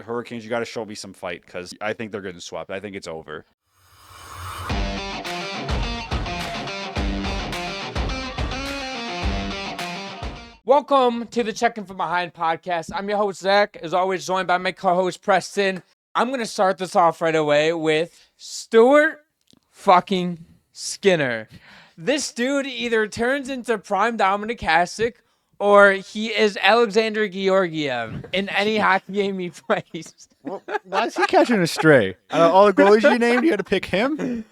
Hurricanes, you got to show me some fight because I think they're getting swept. I think it's over. Welcome to the Checking From Behind podcast. I'm your host, Zach, as always, joined by my co-host, Preston. I'm going to start this off right away with Stuart fucking Skinner. This dude either turns into prime Dominic Hasek or he is Alexander Georgiev in any hockey game he plays. Well, why is he catching a stray? All the goalies you named, you had to pick him?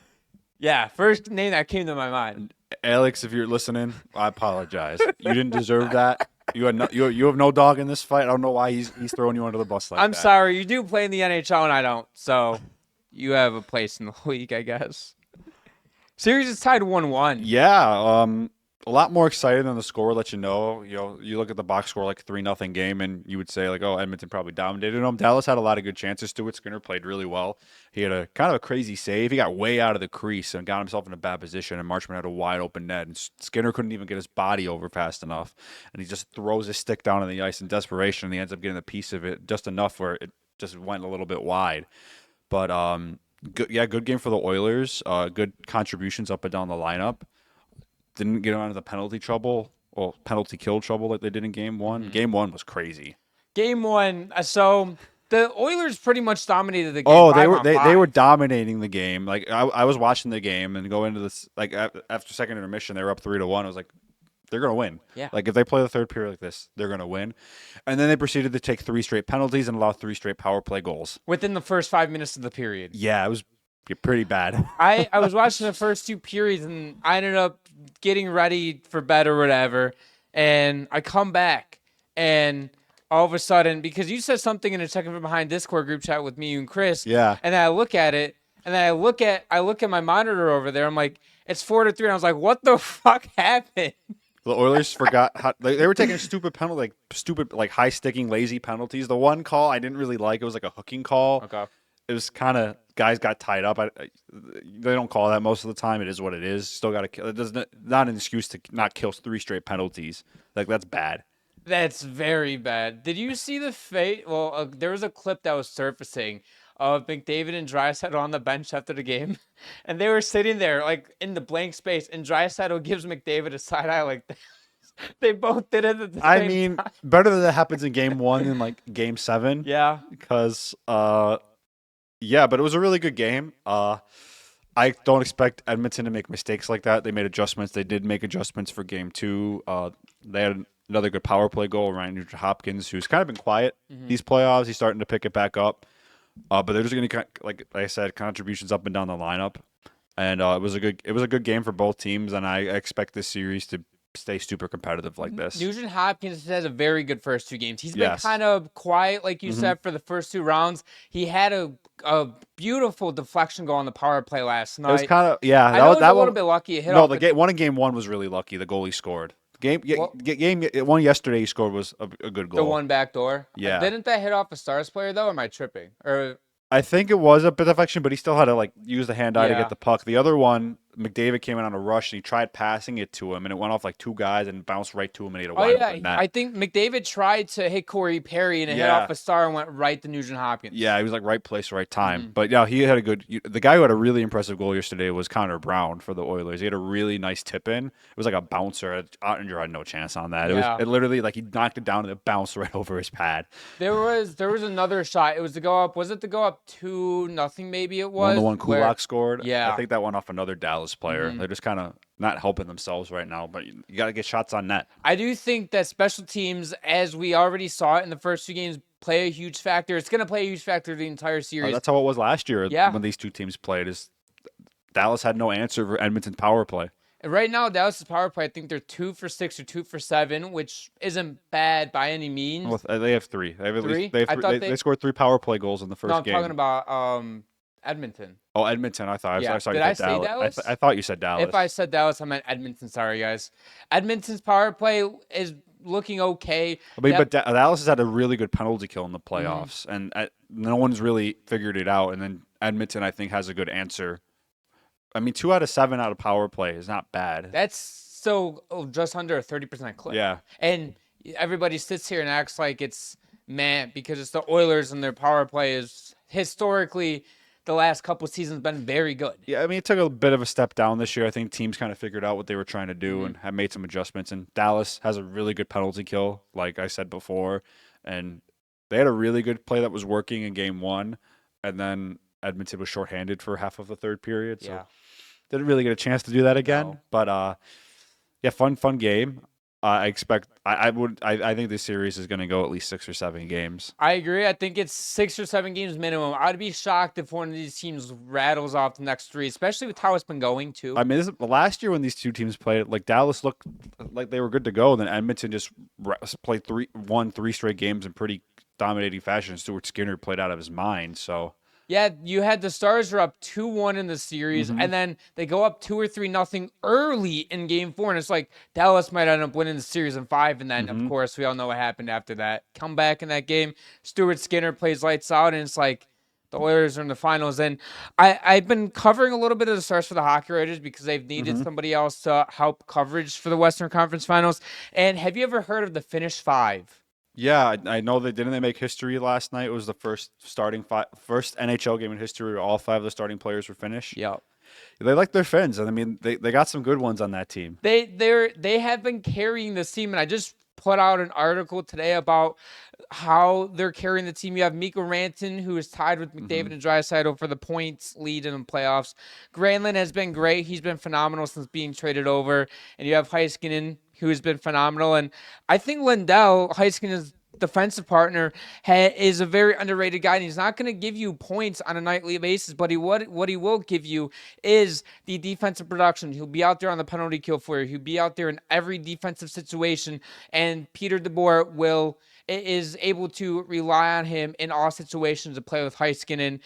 Yeah, first name that came to my mind. Alex, if you're listening, I apologize. You didn't deserve that. You have no dog in this fight. I don't know why he's throwing you under the bus like that. I'm sorry. You do play in the NHL and I don't. So you have a place in the league, I guess. Series is tied 1-1. Yeah, a lot more excited than the score lets you know. You look at the box score like 3-0 game, and you would say like, oh, Edmonton probably dominated them. Dallas had a lot of good chances. Stuart Skinner played really well. He had a kind of a crazy save. He got way out of the crease and got himself in a bad position. And Marchman had a wide open net, and Skinner couldn't even get his body over fast enough. And he just throws his stick down on the ice in desperation, and he ends up getting a piece of it just enough where it just went a little bit wide. But good game for the Oilers. Good contributions up and down the lineup. Didn't get out of the penalty kill trouble like they did in Game 1. Mm-hmm. Game 1 was crazy. Game 1, so the Oilers pretty much dominated the game. Oh, they were dominating the game. Like I was watching the game and go into this like after second intermission, they were up 3-1. I was like, they're gonna win. Yeah. Like if they play the third period like this, they're gonna win. And then they proceeded to take 3 straight penalties and allow 3 straight power play goals within the first 5 minutes of the period. Yeah, it was pretty bad. I was watching the first 2 periods and I ended up getting ready for bed or whatever, and I come back and all of a sudden, because you said something in a Checking From Behind Discord group chat with me and Chris, yeah, and then I look at it, and then I look at my monitor over there. I'm like, it's 4-3, and I was like, what the fuck happened? The Oilers forgot how they were taking stupid high sticking lazy penalties. The one call I didn't really like. It was like a hooking call. Okay. It was kind of guys got tied up. They don't call that most of the time. It is what it is. Still got to kill. It doesn't not an excuse to not kill 3 straight penalties. Like that's bad. That's very bad. Did you see the fate? Well, there was a clip that was surfacing of McDavid and Draisaitl on the bench after the game, and they were sitting there like in the blank space, and Draisaitl gives McDavid a side eye like that. They both did it at the same time. Better that happens in Game 1 than like Game 7. Yeah, because yeah, but it was a really good game. I don't expect Edmonton to make mistakes like that. They made adjustments. They did make adjustments for Game 2. They had another good power play goal. Ryan Nugent-Hopkins, who's kind of been quiet these playoffs. He's starting to pick it back up. But they're just going to, like I said, contributions up and down the lineup. And it was a good game for both teams. And I expect this series to stay super competitive like this. Nugent-Hopkins has a very good first 2 games. He's been kind of quiet, like you said, for the first 2 rounds. He had a beautiful deflection goal on the power play last night. It was kind of I was a little bit lucky. It hit off one in Game 1 was really lucky. The goal he scored. Game 1 yesterday he scored was a good goal. The one back door. Yeah. Didn't that hit off a Stars player though? Or am I tripping? Or I think it was a bit of deflection, but he still had to use the hand eye to get the puck. The other one, McDavid came in on a rush and he tried passing it to him, and it went off 2 guys and bounced right to him, and he had a wide open net. I think McDavid tried to hit Corey Perry and it hit off a star and went right to Nugent-Hopkins. Yeah, he was right place, right time. But yeah, he had a good. The guy who had a really impressive goal yesterday was Connor Brown for the Oilers. He had a really nice tip in. It was like a bouncer. Ottinger had no chance on that. It literally he knocked it down and it bounced right over his pad. There was another shot. It was to go up. Was it to go up 2-0? Maybe it was. The one Kulak scored. Yeah, I think that went off another Dallas player. They're just kind of not helping themselves right now, but you got to get shots on net. I do think that special teams, as we already saw it in the first 2 games, play a huge factor. It's going to play a huge factor the entire series. That's how it was last year when these 2 teams played. Is Dallas had no answer for Edmonton's power play. And right now, Dallas' power play, I think they're 2 for 6 or 2 for 7, which isn't bad by any means. Well, they have 3. They have 3? They scored 3 power play goals in the first game. No, I'm talking about Edmonton. Oh, Edmonton. I thought I saw you Did said I say Dallas. I thought you said Dallas. If I said Dallas, I meant Edmonton. Sorry, guys. Edmonton's power play is looking okay. But Dallas has had a really good penalty kill in the playoffs, and no one's really figured it out. And then Edmonton, I think, has a good answer. 2 out of 7 out of power play is not bad. That's still just under a 30% clip. Yeah. And everybody sits here and acts like it's meh, because it's the Oilers and their power play is historically the last couple seasons been very good. Yeah, I mean, it took a bit of a step down this year. I think teams kind of figured out what they were trying to do and have made some adjustments. And Dallas has a really good penalty kill, like I said before. And they had a really good play that was working in game one. And then Edmonton was shorthanded for half of the third period. So didn't really get a chance to do that again. No. But, yeah, fun game. I think this series is going to go at least 6 or 7 games. I agree. I think it's 6 or 7 games minimum. I'd be shocked if one of these teams rattles off the next 3, especially with how it's been going too. I mean, last year when these two teams played, like Dallas looked like they were good to go, then Edmonton just played 3 straight games in pretty dominating fashion. Stuart Skinner played out of his mind. So yeah, you had the Stars are up 2-1 in the series, and then they go up 2 or 3-0 early in Game 4, and it's like Dallas might end up winning the series in 5, and then of course we all know what happened after that. Come back in that game, Stuart Skinner plays lights out, and it's like the Oilers are in the finals. And I've been covering a little bit of the Stars for the Hockey Writers because they've needed somebody else to help coverage for the Western Conference Finals. And have you ever heard of the Finnish 5? yeah, I know they make history last night. It was the first NHL game in history where all 5 of the starting players were Finnish. Yep. They like their Finns, and I mean they got some good ones on that team. They have been carrying this team, and I just put out an article today about how they're carrying the team. You have Mikko Rantanen, who is tied with McDavid and Draisaitl for the points lead in the playoffs. Granlund has been great. He's been phenomenal since being traded over. And you have Heiskanen, who has been phenomenal. And I think Lindell, Heiskanen's defensive partner, is a very underrated guy, and he's not going to give you points on a nightly basis, but what he will give you is the defensive production. He'll be out there on the penalty kill for you. He'll be out there in every defensive situation, and Peter DeBoer is able to rely on him in all situations to play with Heiskanen.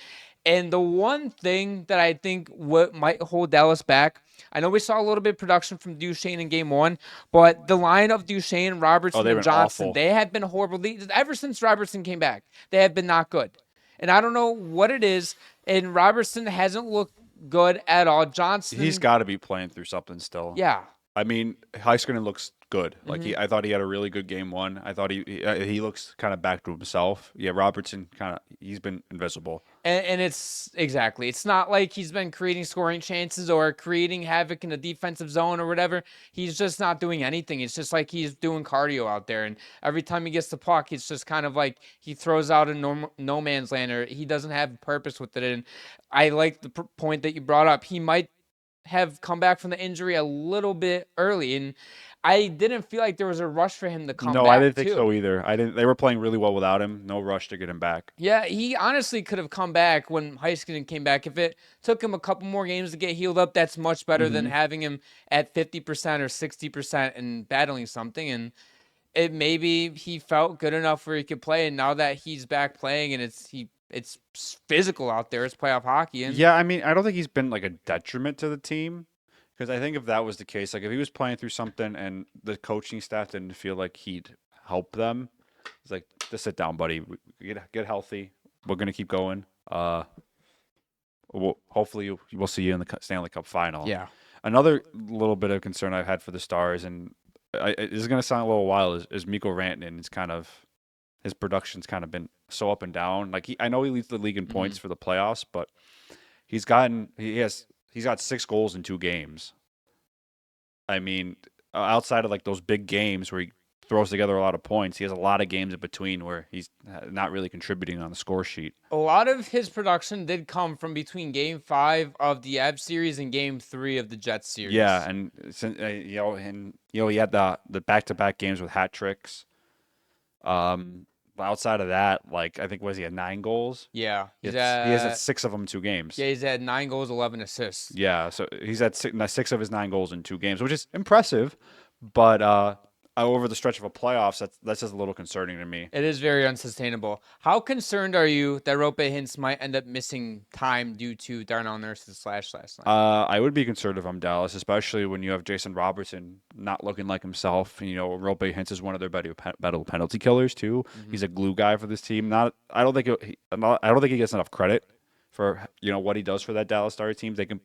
And the one thing that I think what might hold Dallas back, I know we saw a little bit of production from Duchesne in Game 1, but the line of Duchesne, Robertson, and Johnson, awful. They have been horrible. Ever since Robertson came back, they have been not good. And I don't know what it is, and Robertson hasn't looked good at all. Johnson, he's got to be playing through something still. Yeah. I mean, Heiskanen looks good. Like I thought he had a really good Game 1. I thought he looks kind of back to himself. Yeah, Robertson he's been invisible. And it's not like he's been creating scoring chances or creating havoc in the defensive zone or whatever. He's just not doing anything. It's just like he's doing cardio out there. And every time he gets the puck, it's just kind of like he throws out a no man's land, or he doesn't have a purpose with it. And I like the point that you brought up. He might have come back from the injury a little bit early, and I didn't feel like there was a rush for him to come back. No, I didn't think so either. They were playing really well without him. No rush to get him back. Yeah, he honestly could have come back when Heiskanen came back. If it took him a couple more games to get healed up, that's much better than having him at 50% or 60% and battling something. And maybe he felt good enough where he could play, and now that he's back playing and it's physical out there, it's playoff hockey. And yeah, I mean, I don't think he's been like a detriment to the team. Because I think if that was the case, like if he was playing through something and the coaching staff didn't feel like he'd help them, it's like, just sit down, buddy. Get healthy. We're gonna keep going. Hopefully we'll see you in the Stanley Cup final. Yeah. Another little bit of concern I've had for the Stars, and this is gonna sound a little wild, is Mikko Rantanen. It's kind of his production's kind of been so up and down. Like I know he leads the league in points for the playoffs, but he's got 6 goals in 2 games. I mean, outside of like those big games where he throws together a lot of points, he has a lot of games in between where he's not really contributing on the score sheet. A lot of his production did come from between Game 5 of the Avs series and Game 3 of the Jets series. Yeah, and he had the back-to-back games with hat tricks. Outside of that, like I think he had 9 goals. Yeah, he has had 6 of them in 2 games. Yeah, he's had 9 goals, 11 assists. Yeah, so he's had 6 of his 9 goals in 2 games, which is impressive. But over the stretch of a playoffs, that's just a little concerning to me. It is very unsustainable. How concerned are you that Roope Hintz might end up missing time due to Darnell Nurse's slash last night? I would be concerned if I'm Dallas, especially when you have Jason Robertson not looking like himself. Roope Hintz is one of their better penalty killers too. He's a glue guy for this team. I don't think he gets enough credit for what he does for that Dallas Stars team. They can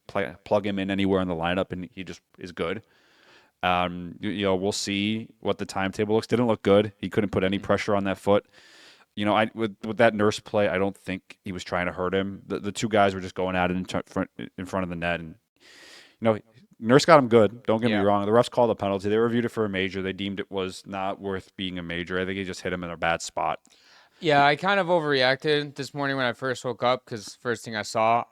plug him in anywhere in the lineup, and he just is good. We'll see what the timetable looks. Didn't look good. He couldn't put any pressure on that foot. with that Nurse play, I don't think he was trying to hurt him. The two guys were just going at it in front of the net, and Nurse got him good. Don't get me wrong. The refs called a penalty. They reviewed it for a major. They deemed it was not worth being a major. I think he just hit him in a bad spot. Yeah, I kind of overreacted this morning when I first woke up because first thing I saw.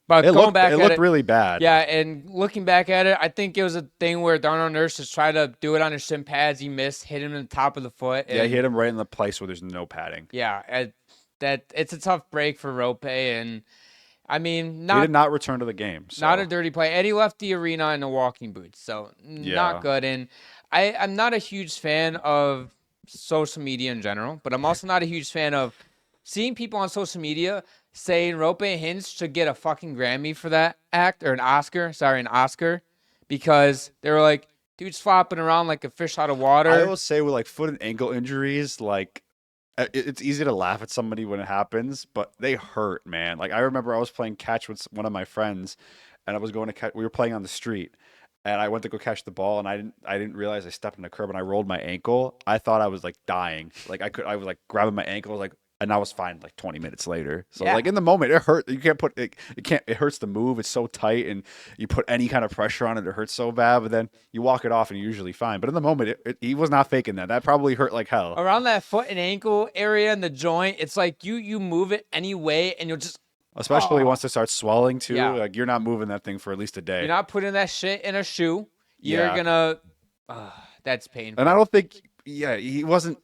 But It going back at looked it, really bad. Yeah, and looking back at it, I think it was a thing where Darnell Nurse just tried to do it on his shin pads. He missed, hit him in the top of the foot. Yeah, he hit him right in the place where there's no padding. Yeah, that it's a tough break for Rope, and I mean, He did not return to the game. So. Not a dirty play. And he left the arena in the walking boots, so not good. And I'm not a huge fan of social media in general, but I'm also not a huge fan of seeing people on social media saying Rope and Hinch should get a fucking Grammy for that act, or an Oscar, because they were like, dude's flopping around like a fish out of water. I will say with like foot and ankle injuries, like it's easy to laugh at somebody when it happens, but they hurt, man. Like I remember I was playing catch with one of my friends, and I was going to catch. We were playing on the street, and I went to go catch the ball, and I didn't realize I stepped in the curb and I rolled my ankle. I thought I was like dying. Like I was like grabbing my ankle, like. And I was fine like 20 minutes later. So like in the moment, it hurt. You can't put it. It hurts to move. It's so tight, and you put any kind of pressure on it, it hurts so bad. But then you walk it off, and you're usually fine. But in the moment, he was not faking that. That probably hurt like hell. Around that foot and ankle area and the joint, it's like you move it anyway, and you'll just. Especially once it starts swelling too. Yeah. Like you're not moving that thing for at least a day. You're not putting that shit in a shoe. You're gonna. That's painful. And I don't think. Yeah, he wasn't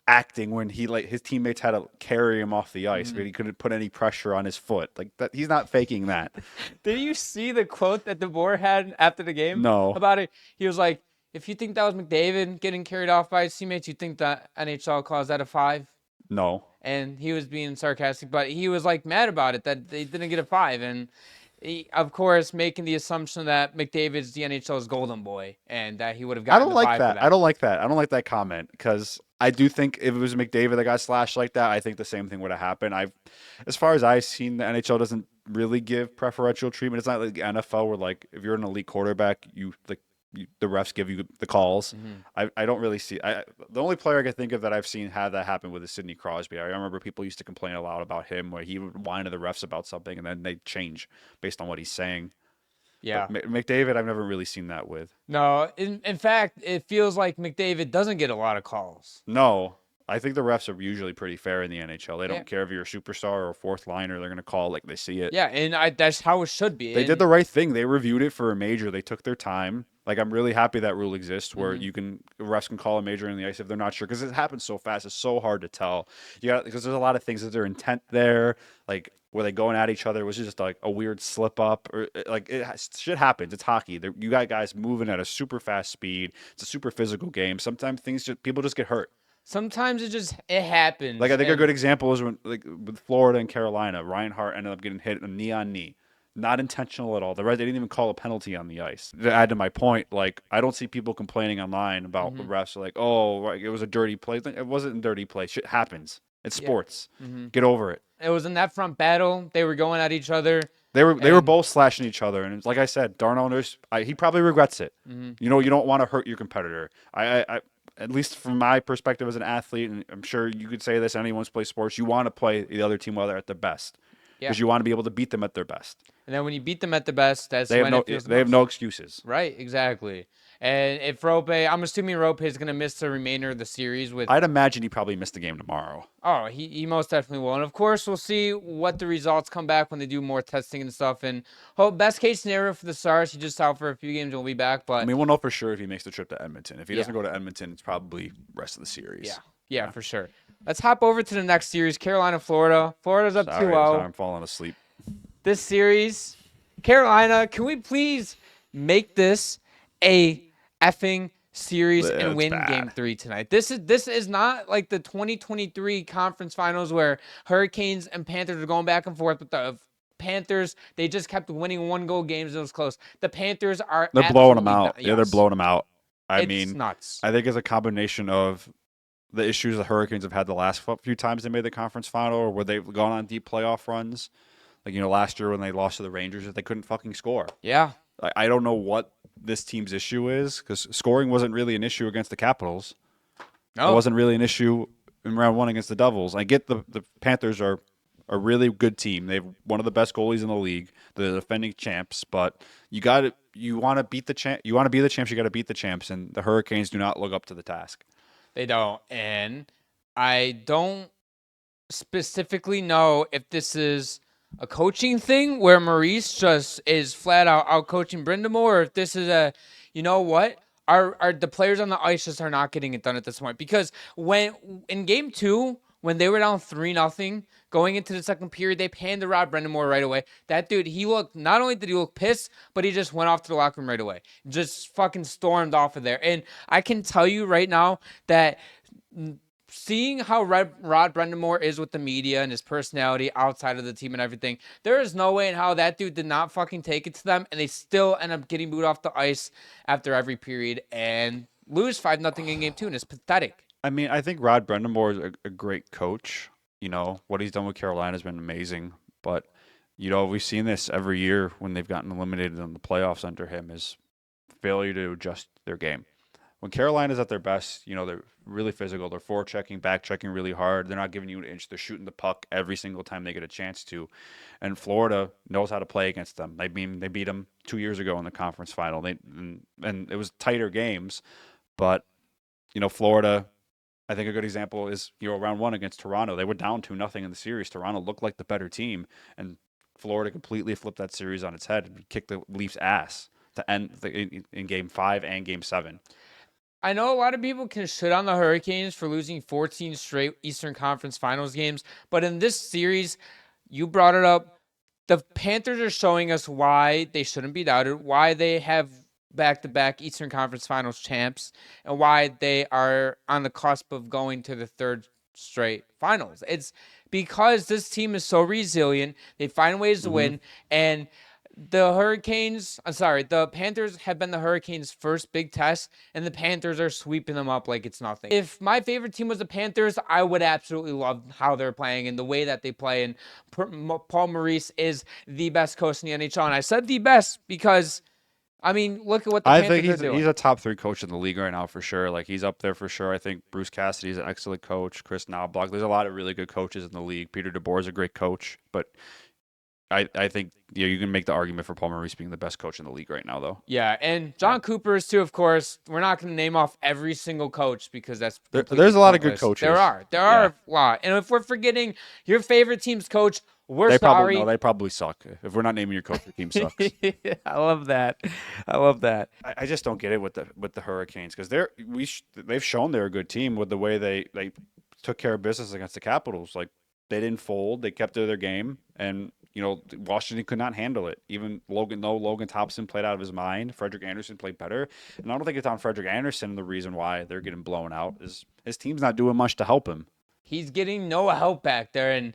acting when his teammates had to carry him off the ice, but he couldn't put any pressure on his foot. Like that, he's not faking that. Did you see the quote that DeBoer had after the game? No. About it, he was like, "If you think that was McDavid getting carried off by his teammates, you think that NHL calls that a 5?" No. And he was being sarcastic, but he was like mad about it that they didn't get a 5, and he, of course, making the assumption that McDavid's the NHL's golden boy and that he would have gotten. I don't like that. I don't like that. I don't like that comment because I do think if it was McDavid that got slashed like that, I think the same thing would have happened. As far as I've seen, the NHL doesn't really give preferential treatment. It's not like the NFL where like if you're an elite quarterback, the refs give you the calls. I don't really see. The only player I can think of that I've seen have that happen with is Sidney Crosby. I remember people used to complain a lot about him where he would whine to the refs about something and then they'd change based on what he's saying. Yeah. But McDavid, I've never really seen that with. No, in fact, it feels like McDavid doesn't get a lot of calls. No. I think the refs are usually pretty fair in the NHL. They don't care if you're a superstar or a fourth liner. They're going to call like they see it. Yeah, and that's how it should be. They did the right thing. They reviewed it for a major. They took their time. Like, I'm really happy that rule exists where refs can call a major in the ice if they're not sure because it happens so fast. It's so hard to tell. Because there's a lot of things. Is there intent there? Like, were they going at each other? Was it just like a weird slip up? Or like shit happens. It's hockey. You got guys moving at a super fast speed. It's a super physical game. Sometimes people just get hurt. Sometimes it happens. Like I think a good example is when like with Florida and Carolina, Reinhart ended up getting hit a knee on knee. Not intentional at all. They didn't even call a penalty on the ice. To add to my point, like I don't see people complaining online about the refs like, oh, it was a dirty play. It wasn't a dirty play. Shit happens. It's sports. Get over it. It was in that front battle. They were going at each other. They were both slashing each other, and like I said, Darnell Nurse, he probably regrets it. You don't want to hurt your competitor. I at least from my perspective as an athlete, and I'm sure you could say this, anyone who's played sports, you want to play the other team while they're at their best. Because you want to be able to beat them at their best. And then when you beat them at the best, that's they when have no excuses. Right, exactly. And if Rope, I'm assuming Rope is going to miss the remainder of the series. I'd imagine he probably missed the game tomorrow. Oh, he most definitely will. And of course, we'll see what the results come back when they do more testing and stuff. And best case scenario for the Stars, he's just out for a few games and we'll be back. But I mean, we'll know for sure if he makes the trip to Edmonton. If he doesn't go to Edmonton, it's probably rest of the series. Yeah, for sure. Let's hop over to the next series, Carolina, Florida. Florida's up 2-0. Sorry, I'm falling asleep. This series, Carolina, can we please make this a effing series and win Game 3 tonight? This is not like the 2023 Conference Finals where Hurricanes and Panthers are going back and forth, but the Panthers, they just kept winning 1-goal games and it was close. The Panthers they're blowing them out. Yeah, they're blowing them out. It's nuts. I think it's a combination of the issues the Hurricanes have had the last few times they made the conference final or where they've gone on deep playoff runs. Like, last year when they lost to the Rangers, that they couldn't fucking score. Yeah. I don't know what this team's issue is because scoring wasn't really an issue against the Capitals. No. It wasn't really an issue in round 1 against the Devils. I get the Panthers are a really good team. They have one of the best goalies in the league, the defending champs. But you want to beat the champ. You want to be the champs. You got to beat the champs. And the Hurricanes do not look up to the task. They don't, and I don't specifically know if this is a coaching thing where Maurice just is flat out coaching Brind'Amour, or if this is a, you know what, are the players on the ice just are not getting it done at this point. Because when in game 2, when they were down 3-0 going into the second period, they panned to Rod Brind'Amour right away. That dude, not only did he look pissed, but he just went off to the locker room right away. Just fucking stormed off of there. And I can tell you right now that seeing how Rod Brind'Amour is with the media and his personality outside of the team and everything, there is no way in how that dude did not fucking take it to them, and they still end up getting booed off the ice after every period and lose 5-0 in game 2, and it's pathetic. I mean, I think Rod Brind'Amour is a great coach. You know, what he's done with Carolina has been amazing. But, you know, we've seen this every year when they've gotten eliminated in the playoffs under him is failure to adjust their game. When Carolina's at their best, you know, they're really physical. They're forechecking, backchecking really hard. They're not giving you an inch. They're shooting the puck every single time they get a chance to. And Florida knows how to play against them. I mean, they beat them 2 years ago in the conference final. And it was tighter games. But, you know, Florida, I think a good example is, you know, round 1 against Toronto. They were down 2-0 in the series. Toronto looked like the better team. And Florida completely flipped that series on its head and kicked the Leafs' ass to end in Game 5 and Game 7. I know a lot of people can shit on the Hurricanes for losing 14 straight Eastern Conference Finals games, but in this series, you brought it up, the Panthers are showing us why they shouldn't be doubted, why they have back-to-back Eastern Conference Finals champs, and why they are on the cusp of going to the third straight finals. It's because this team is so resilient, they find ways to win, and the Panthers have been the Hurricanes' first big test, and the Panthers are sweeping them up like it's nothing. If my favorite team was the Panthers, I would absolutely love how they're playing and the way that they play, and Paul Maurice is the best coach in the NHL, and I said the best because, I mean, look at what the Panthers are doing. He's a top 3 coach in the league right now for sure. Like, he's up there for sure. I think Bruce Cassidy's an excellent coach. Chris Knobloch. There's a lot of really good coaches in the league. Peter DeBoer is a great coach, but I think, you know, you can make the argument for Paul Maurice being the best coach in the league right now, though. Yeah, and John Cooper is too, of course. We're not going to name off every single coach because that's there's a lot of good coaches. There are a lot. And if we're forgetting your favorite team's coach, we're sorry. They probably suck. If we're not naming your coach, your team sucks. I love that. I just don't get it with the Hurricanes because they've shown they're a good team with the way they took care of business against the Capitals. Like, they didn't fold. They kept to their game, and you know, Washington could not handle it. Even Logan Thompson played out of his mind. Frederik Andersen played better. And I don't think it's on Frederik Andersen the reason why they're getting blown out is his team's not doing much to help him. He's getting no help back there, and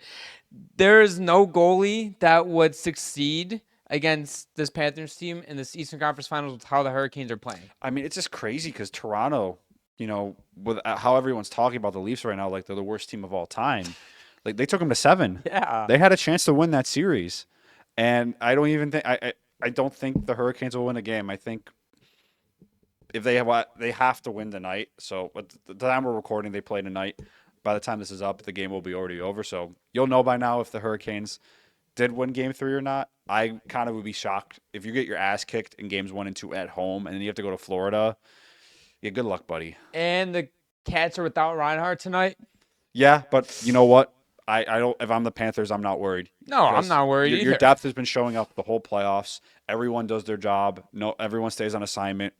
there is no goalie that would succeed against this Panthers team in this Eastern Conference Finals with how the Hurricanes are playing. I mean, it's just crazy because Toronto, you know, with how everyone's talking about the Leafs right now, like they're the worst team of all time. Like, they took them to 7. Yeah. They had a chance to win that series. And I don't even think I don't think the Hurricanes will win a game. I think if they have to win tonight. So at the time we're recording, they play tonight. By the time this is up, the game will be already over. So you'll know by now if the Hurricanes did win Game 3 or not. I kind of would be shocked if you get your ass kicked in Games 1 and 2 at home, and then you have to go to Florida. Yeah, good luck, buddy. And the Cats are without Reinhart tonight. Yeah, but you know what? I don't. If I'm the Panthers, I'm not worried. No, I'm not worried either. Your depth has been showing up the whole playoffs. Everyone does their job. No, everyone stays on assignment.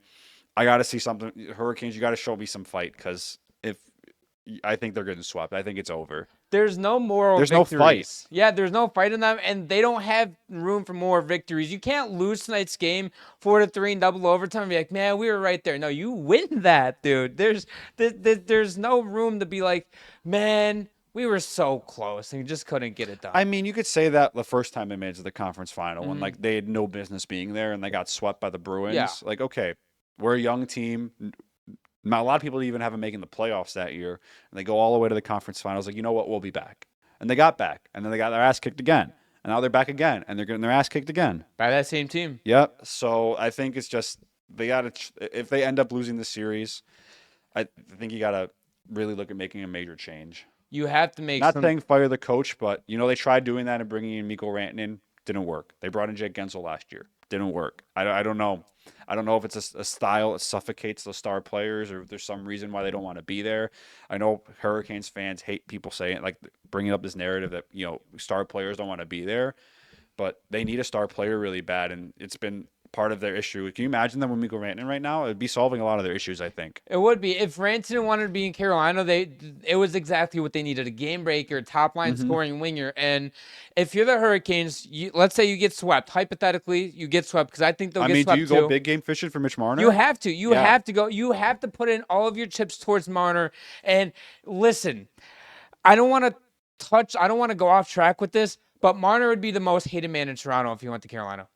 I got to see something. Hurricanes, you got to show me some fight because I think they're getting swept. I think it's over. There's no moral There's victories. no fight. Yeah, there's no fight in them, and they don't have room for more victories. You can't lose tonight's game 4-3 in double overtime and be like, man, we were right there. No, you win that, dude. There's no room to be like, man, we were so close and you just couldn't get it done. I mean, you could say that the first time they made it to the conference final when like they had no business being there and they got swept by the Bruins. Yeah. Like, okay, we're a young team. Not a lot of people even have them making the playoffs that year, and they go all the way to the conference finals. Like, you know what? We'll be back. And they got back, and then they got their ass kicked again, and now they're back again, and they're getting their ass kicked again by that same team. Yep. So I think it's just they got to. If they end up losing the series, I think you got to really look at making a major change. You have to make Not some. saying fire the coach, but they tried doing that and bringing in Mikko Rantanen. Didn't work. They brought in Jake Gensel last year. Didn't work. I don't know. I don't know if it's a style that suffocates the star players or if there's some reason why they don't want to be there. I know Hurricanes fans hate people saying, like, bringing up this narrative that, star players don't want to be there, but they need a star player really bad, and it's been part of their issue. Can you imagine them with Mikko Rantanen right now? It would be solving a lot of their issues, I think. It would be. If Rantanen wanted to be in Carolina, it was exactly what they needed, a game breaker, top line scoring winger. And if you're the Hurricanes, let's say you get swept. Hypothetically, you get swept because I think they'll get swept do you too. go big game fishing for Mitch Marner? You have to. You have to go. You have to put in all of your chips towards Marner. And listen, I don't want to go off track with this, but Marner would be the most hated man in Toronto if he went to Carolina.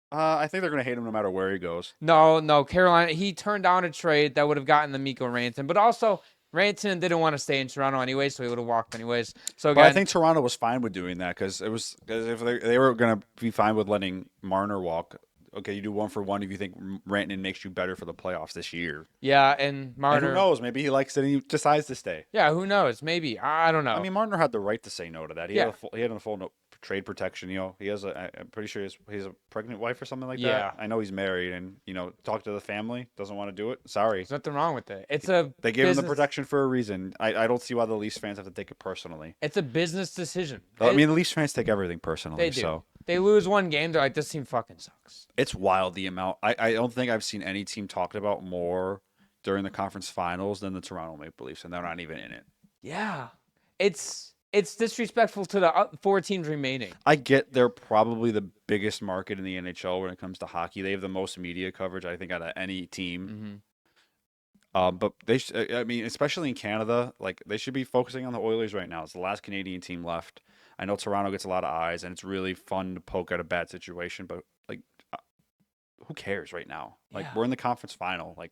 I think they're going to hate him no matter where he goes. No, Carolina. He turned down a trade that would have gotten the Mikko Rantanen, but also Rantanen didn't want to stay in Toronto anyway, so he would have walked anyways. So again, but I think Toronto was fine with doing that because if they were going to be fine with letting Marner walk. Okay, you do 1-for-1 if you think Rantanen makes you better for the playoffs this year. Yeah, and Marner. And who knows? Maybe he likes it and he decides to stay. Yeah, who knows? Maybe. I don't know. I mean, Marner had the right to say no to that. He had a full no trade protection. He has I'm pretty sure he's a pregnant wife or something like that. I know he's married and talk to the family. Doesn't want to do it. Sorry. There's nothing wrong with it. They gave him the protection for a reason. I don't see why the Leafs fans have to take it personally. It's a business decision. I mean, the Leafs fans take everything personally. They do. So. They lose one game, they're like, this team fucking sucks. It's wild the amount. I don't think I've seen any team talked about more during the conference finals than the Toronto Maple Leafs, and they're not even in it. Yeah. It's disrespectful to the 4 teams remaining. I get they're probably the biggest market in the NHL when it comes to hockey. They have the most media coverage, I think, out of any team. But I mean, especially in Canada, like they should be focusing on the Oilers right now. It's the last Canadian team left. I know Toronto gets a lot of eyes, and it's really fun to poke at a bad situation, but like, who cares right now? Like, we're in the conference final. Like,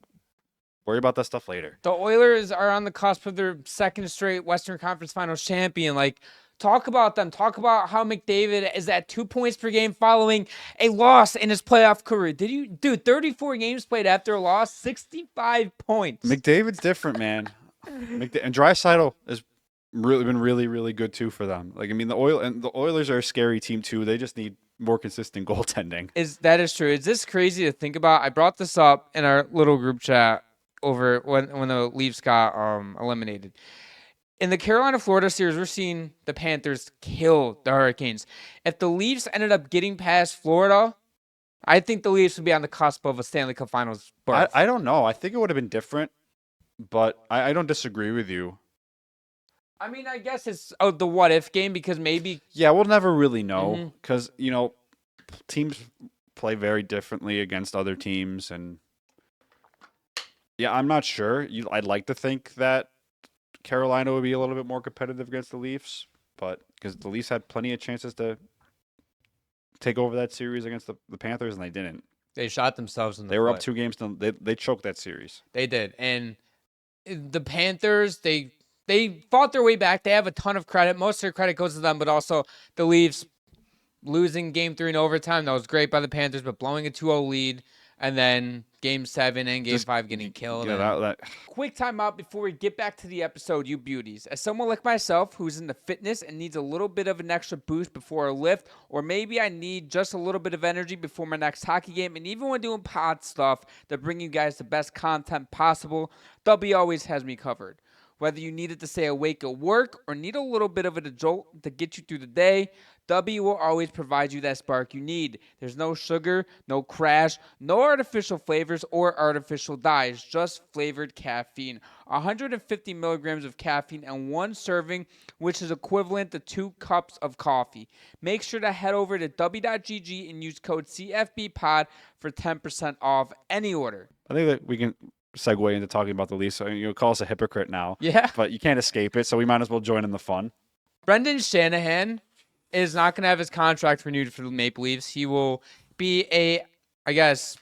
worry about that stuff later. The Oilers are on the cusp of their second straight Western Conference Finals champion. Like, talk about them. Talk about how McDavid is at 2 points per game following a loss in his playoff career. 34 games played after a loss, 65 points. McDavid's different, man. And Draisaitl has been really, really good too for them. Like, I mean, the Oilers are a scary team too. They just need more consistent goaltending. That is true. Is this crazy to think about? I brought this up in our little group chat over when the Leafs got eliminated. In the Carolina-Florida series, we're seeing the Panthers kill the Hurricanes. If the Leafs ended up getting past Florida, I think the Leafs would be on the cusp of a Stanley Cup Finals berth. I don't know. I think it would have been different, but I don't disagree with you. I mean, I guess it's the what-if game because maybe... Yeah, we'll never really know because, teams play very differently against other teams. And, yeah, I'm not sure. I'd like to think that Carolina would be a little bit more competitive against the Leafs, but because the Leafs had plenty of chances to take over that series against the Panthers, and they didn't. They shot themselves in the They were foot. up 2 games. They choked that series. They did. And the Panthers, they fought their way back. They have a ton of credit. Most of their credit goes to them, but also the Leafs losing Game 3 in overtime. That was great by the Panthers, but blowing a 2-0 lead. And then Game 7 and Game 5 getting killed. Yeah, Quick timeout before we get back to the episode, you beauties. As someone like myself who's into fitness and needs a little bit of an extra boost before a lift, or maybe I need just a little bit of energy before my next hockey game, and even when doing pod stuff to bring you guys the best content possible, W always has me covered. Whether you needed to stay awake at work or need a little bit of a jolt to get you through the day, W will always provide you that spark you need. There's no sugar, no crash, no artificial flavors or artificial dyes, just flavored caffeine. 150 milligrams of caffeine and 1 serving, which is equivalent to 2 cups of coffee. Make sure to head over to w.gg and use code CFB Pod for 10% off any order. I think that we can segue into talking about the Leafs. So, call us a hypocrite now. Yeah. But you can't escape it, so we might as well join in the fun. Brendan Shanahan is not going to have his contract renewed for the Maple Leafs. He will be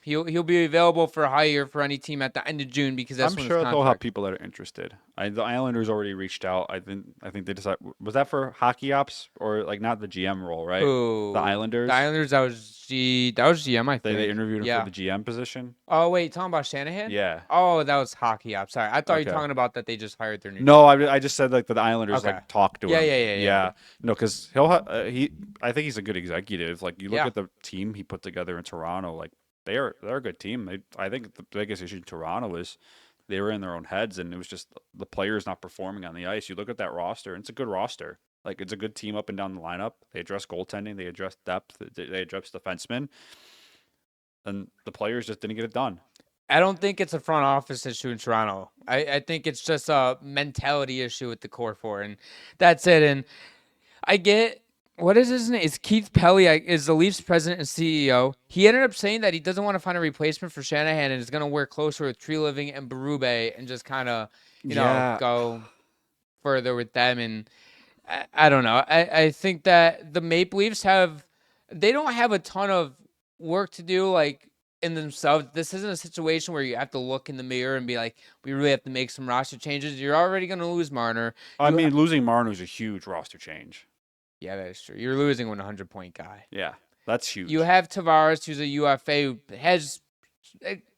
he'll be available for hire for any team at the end of June because that's I'm when sure his they'll have people that are interested. The Islanders already reached out. I think they decided. Was that for hockey ops or like not the GM role, right? Who? The Islanders. The Islanders. That was GM, I think. They interviewed him Yeah. for the GM position. Oh wait, talking about Shanahan? Yeah. Oh, that was hockey ops. Sorry, I thought you were Okay. talking about that they just hired their new. No, I just said like the Islanders Okay. like talked to Yeah, him. yeah. No, because I think he's a good executive. Like you look Yeah. at the team he put together in Toronto, like they're a good team. I think the biggest issue in Toronto is they were in their own heads, and it was just the players not performing on the ice. You look at that roster, and it's a good roster. Like it's a good team up and down the lineup. They address goaltending, they address depth, they address defensemen, and the players just didn't get it done. I don't think it's a front office issue in Toronto. I think it's just a mentality issue with the core four, and that's it. And I get what is his name? It's Keith Pelly is the Leafs president and CEO. He ended up saying that he doesn't want to find a replacement for Shanahan and is going to work closer with Tree Living and Berube and just kind of go further with them. And I don't know. I think that the Maple Leafs they don't have a ton of work to do like in themselves. This isn't a situation where you have to look in the mirror and be like, we really have to make some roster changes. You're already going to lose Marner. Losing Marner is a huge roster change. Yeah, that is true. You're losing a 100-point guy. Yeah, that's huge. You have Tavares, who's a UFA, who has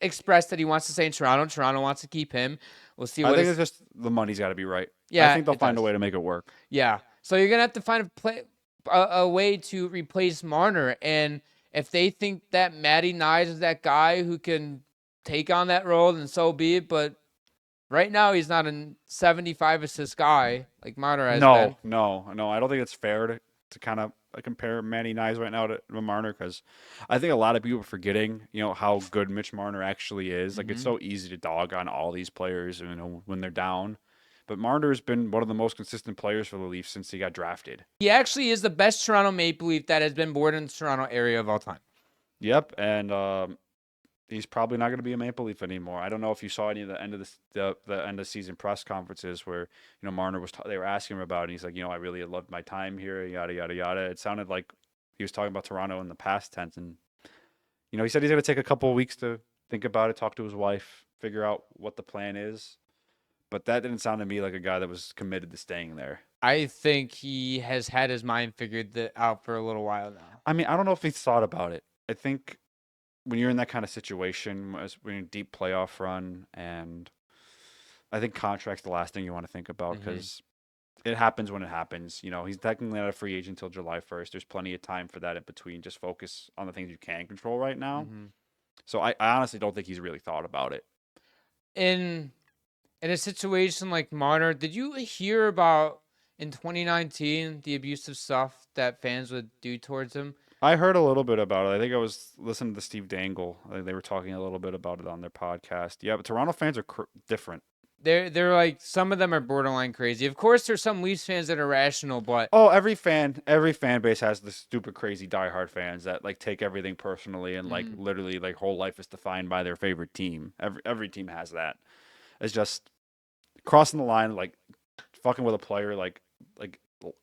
expressed that he wants to stay in Toronto. Toronto wants to keep him. We'll see. I think it's just the money's got to be right. Yeah, I think they'll find a way to make it work. Yeah, so you're gonna have to find a way to replace Marner, and if they think that Matty Nyes is that guy who can take on that role, then so be it. But right now, he's not a 75 assist guy like Marner has been. No. I don't think it's fair to kind of compare Matty Nyes right now to Marner because I think a lot of people are forgetting, how good Mitch Marner actually is. Like, it's so easy to dog on all these players, when they're down. But Marner has been one of the most consistent players for the Leafs since he got drafted. He actually is the best Toronto Maple Leaf that has been born in the Toronto area of all time. Yep, and he's probably not going to be a Maple Leaf anymore. I don't know if you saw any of the end of the end of season press conferences where Marner they were asking him about it. And he's like, I really loved my time here, yada yada yada. It sounded like he was talking about Toronto in the past tense, and he said he's going to take a couple of weeks to think about it, talk to his wife, figure out what the plan is. But that didn't sound to me like a guy that was committed to staying there. I think he has had his mind figured out for a little while now. I mean, I don't know if he's thought about it. I think when you're in that kind of situation, when you're in a deep playoff run, and I think contract's the last thing you want to think about because it happens when it happens. He's technically not a free agent until July 1st. There's plenty of time for that in between. Just focus on the things you can control right now. So I honestly don't think he's really thought about it. In a situation like Marner, did you hear about in 2019 the abusive stuff that fans would do towards him? I heard a little bit about it. I think I was listening to Steve Dangle. They were talking a little bit about it on their podcast. Yeah, but Toronto fans are different. They're like, some of them are borderline crazy. Of course, there's some Leafs fans that are rational, but every fan base has the stupid, crazy, diehard fans that like take everything personally and like literally like whole life is defined by their favorite team. Every team has that. It's just crossing the line, like fucking with a player, like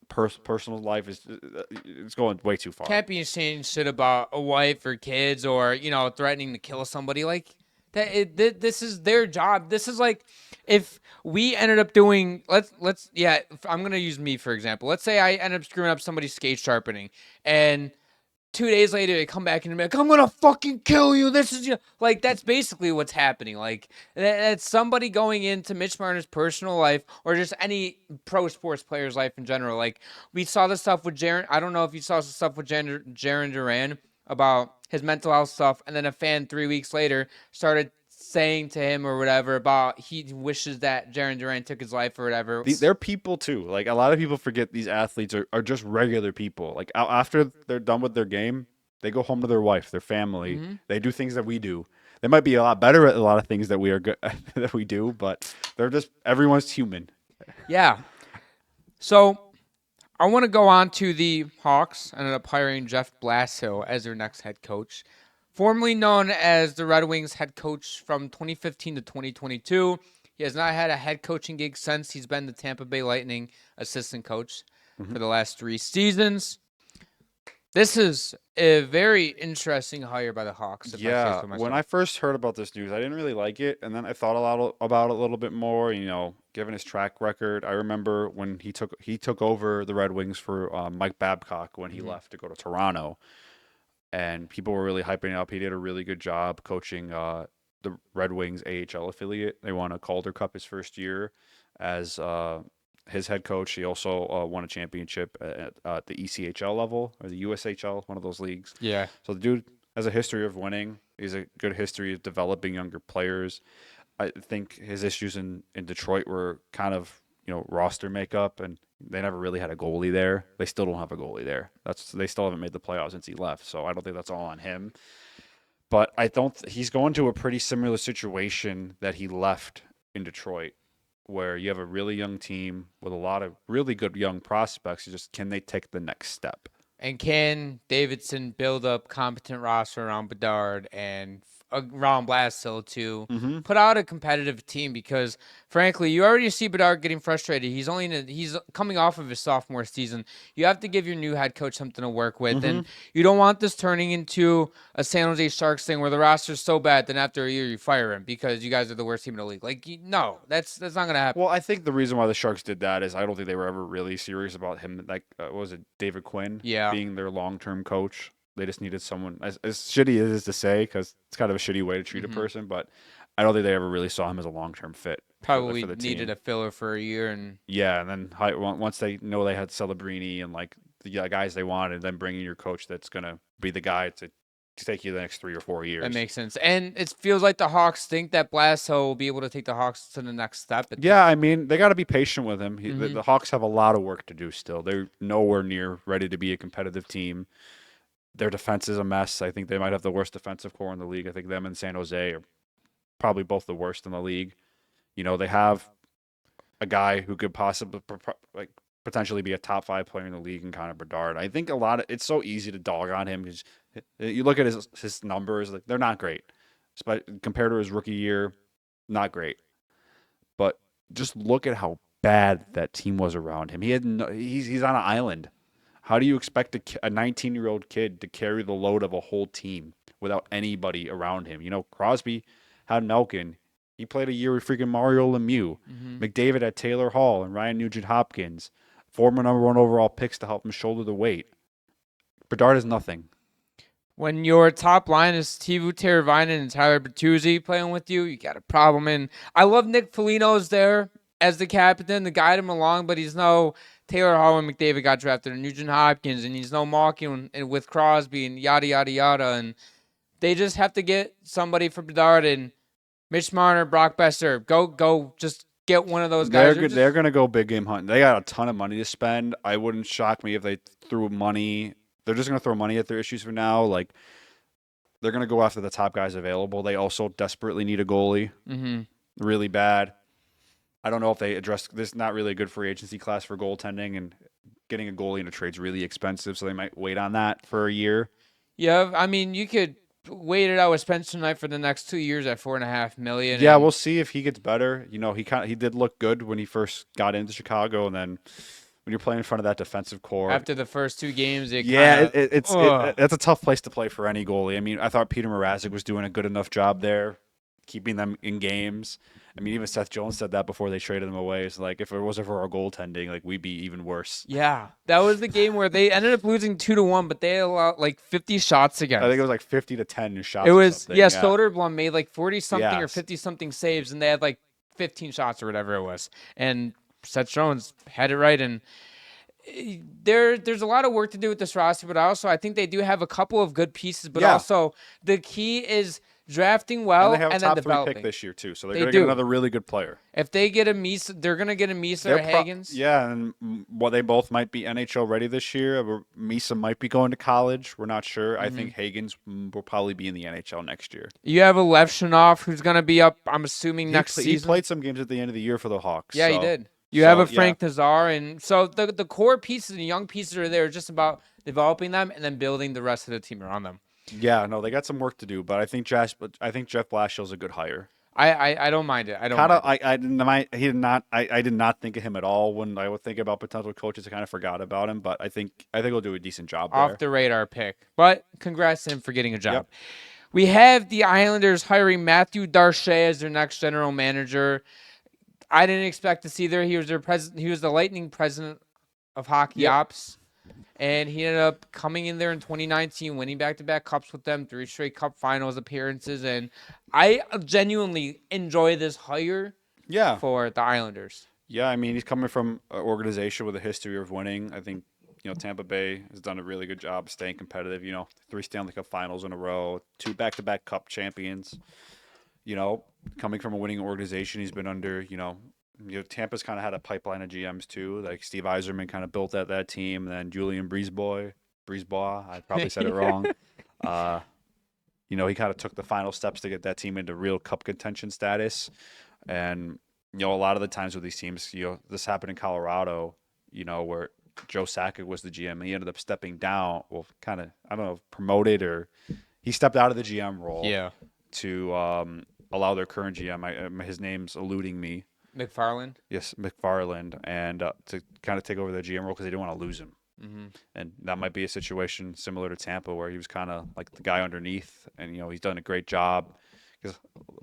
personal life it's going way too far. Can't be saying shit about a wife or kids or threatening to kill somebody like that. This is their job. This is like if we ended up doing I'm gonna use me for example. Let's say I end up screwing up somebody's skate sharpening and 2 days later, they come back and be like, I'm going to fucking kill you. This is like, that's basically what's happening. Like, that's somebody going into Mitch Marner's personal life or just any pro sports player's life in general. Like, we saw the stuff with Jaren. I don't know if you saw the stuff with Jaren Duran about his mental health stuff. And then a fan 3 weeks later started saying to him or whatever about he wishes that Jaren Duran took his life or whatever. They're people too. Like a lot of people forget these athletes are just regular people. Like after they're done with their game, they go home to their wife, their family. They do things that we do. They might be a lot better at a lot of things that we are good that we do, but everyone's human. Yeah. So I want to go on to the Hawks. Ended up hiring Jeff Blashill as their next head coach. Formerly known as the Red Wings head coach from 2015 to 2022. He has not had a head coaching gig since he's been the Tampa Bay Lightning assistant coach for the last 3 seasons. This is a very interesting hire by the Hawks. When I first heard about this news, I didn't really like it. And then I thought about it a little bit more. given his track record. I remember when he took over the Red Wings for Mike Babcock when he left to go to Toronto, and people were really hyping it up. He did a really good job coaching the Red Wings AHL affiliate. They won a Calder Cup his first year as his head coach. He also won a championship at the ECHL level or the USHL, one of those leagues. Yeah. So the dude has a history of winning. He's a good history of developing younger players. I think his issues in Detroit were kind of, roster makeup, and they never really had a goalie there. They still don't have a goalie there. They still haven't made the playoffs since he left. So I don't think that's all on him. But he's going to a pretty similar situation that he left in Detroit, where you have a really young team with a lot of really good young prospects. Can they take the next step? And can Davidson build up competent roster around Bedard and around Blashill to put out a competitive team? Because frankly, you already see Bedard getting frustrated. He's coming off of his sophomore season. You have to give your new head coach something to work with, and you don't want this turning into a San Jose Sharks thing where the roster's so bad, then after a year you fire him because you guys are the worst team in the league. No, that's not gonna happen. Well, I think the reason why the Sharks did that is I don't think they were ever really serious about him. Like, what was it, David Quinn? Yeah. Being their long-term coach. They just needed someone, as shitty as it is to say, because it's kind of a shitty way to treat a person, but I don't think they ever really saw him as a long-term fit. Probably for the needed team. a filler for a year. And yeah, and then once they know they had Celebrini and like the guys they wanted, then bringing your coach that's going to be the guy to take you the next 3 or 4 years. That makes sense. And it feels like the Hawks think that Blashill will be able to take the Hawks to the next step. Yeah, I mean, they got to be patient with him. The Hawks have a lot of work to do still. They're nowhere near ready to be a competitive team. Their defense is a mess. I think they might have the worst defensive core in the league. I think them and San Jose are probably both the worst in the league. They have a guy who could possibly potentially be a top 5 player in the league in Connor Bedard. I think it's so easy to dog on him. You look at his numbers, like they're not great. Compared to his rookie year, not great. But just look at how bad that team was around him. He's on an island. How do you expect a 19-year-old kid to carry the load of a whole team without anybody around him? Crosby had Malkin. He played a year with freaking Mario Lemieux. McDavid had Taylor Hall and Ryan Nugent-Hopkins, former number 1 overall picks to help him shoulder the weight. Bedard is nothing. When your top line is Teuvo Teravainen and Tyler Bertuzzi playing with you, you got a problem. And I love Nick Foligno's there as the captain to guide him along, but he's no Taylor Hall and McDavid got drafted, and Nugent Hopkins, and he's no Malkin and with Crosby and yada, yada, yada. And they just have to get somebody for Bedard and Mitch Marner, Brock Besser. Go, just get one of those guys. They're going to go big game hunting. They got a ton of money to spend. I wouldn't shock me if they threw money. They're just going to throw money at their issues for now. Like, they're going to go after the top guys available. They also desperately need a goalie. Really bad. I don't know if they address this. Not really a good free agency class for goaltending, and getting a goalie in a trade is really expensive, so they might wait on that for a year. Yeah, I mean, you could wait it out with Spencer Knight for the next 2 years at $4.5 million. Yeah, we'll see if he gets better. He did look good when he first got into Chicago, and then when you're playing in front of that defensive core after the first 2 games, it's a tough place to play for any goalie. I mean, I thought Peter Mrazek was doing a good enough job there, keeping them in games. I mean, even Seth Jones said that before they traded him away. It's like, if it wasn't for our goaltending, like, we'd be even worse. Yeah, that was the game where they ended up losing 2-1, but they allowed like 50 shots again. I think it was like 50-10 in shots. It was Soderblom made like 40-something or 50-something saves, and they had like 15 shots or whatever it was. And Seth Jones had it right. And there's a lot of work to do with this roster, but also I think they do have a couple of good pieces. But also the key is drafting well, and they have and a then top developing. 3 pick this year too, so they're going to get another really good player. If they get a Misa, they're going to get a Misa or Higgins. And they both might be NHL ready this year. Misa might be going to college. We're not sure. I think Higgins will probably be in the NHL next year. You have a Levshunov who's going to be up, I'm assuming, next season. He played some games at the end of the year for the Hawks. Yeah, he did. You have a Frank Nazar, and so the core pieces and young pieces are there. Just about developing them and then building the rest of the team around them. Yeah, no, they got some work to do, but I think Jeff Blashill is a good hire. I don't mind it. I did not think of him at all when I would think about potential coaches. I kind of forgot about him, but I think he'll do a decent job there. Off the radar pick, but congrats to him for getting a job. Yep. We have the Islanders hiring Mathieu Darche as their next general manager. I didn't expect this either. He was their president. He was the Lightning president of hockey ops, and he ended up coming in there in 2019, winning back-to-back cups with them, 3 straight cup finals appearances, and I genuinely enjoy this hire Yeah. for the Islanders. Yeah, I mean, he's coming from an organization with a history of winning. I think, Tampa Bay has done a really good job staying competitive. 3 Stanley Cup finals in a row, 2 back-to-back cup champions. Coming from a winning organization, he's been under, Tampa's kind of had a pipeline of GMs too. Like Steve Yzerman kind of built that team. And then Julian Brisebois, I probably said it wrong. He kind of took the final steps to get that team into real cup contention status. And, a lot of the times with these teams, this happened in Colorado, where Joe Sakic was the GM. He ended up stepping down, kind of, I don't know, promoted or he stepped out of the GM role to allow their current GM, his name's eluding me. McFarland? Yes, McFarland, and to kind of take over the GM role because they didn't want to lose him. Mm-hmm. And that might be a situation similar to Tampa where he was kind of like the guy underneath, and he's done a great job because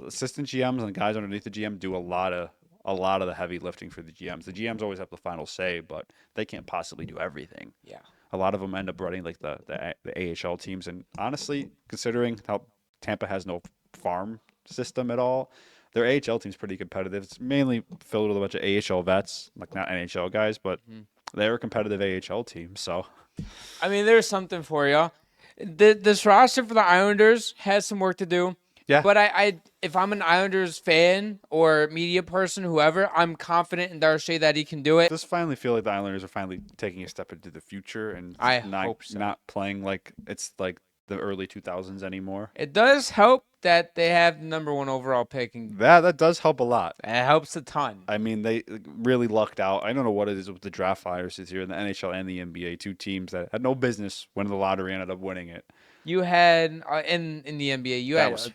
assistant GMs and guys underneath the GM do a lot of the heavy lifting for the GMs. The GMs always have the final say, but they can't possibly do everything. Yeah, a lot of them end up running like the AHL teams, and honestly, considering how Tampa has no farm system at all, their AHL team's pretty competitive. It's mainly filled with a bunch of AHL vets, like not NHL guys, but they're a competitive AHL team. So, I mean, there's something for you. This roster for the Islanders has some work to do. Yeah. But I if I'm an Islanders fan or media person, whoever, I'm confident in Darche that he can do it. Just finally feel like the Islanders are finally taking a step into the future and hope so. Not playing like it's like the early 2000s anymore. It does help that they have the number 1 overall pick. And that does help a lot. It helps a ton. I mean, they really lucked out. I don't know what it is with the draft fires this year in the NHL and the NBA. 2 teams that had no business winning the lottery ended up winning it. You had in the NBA, That was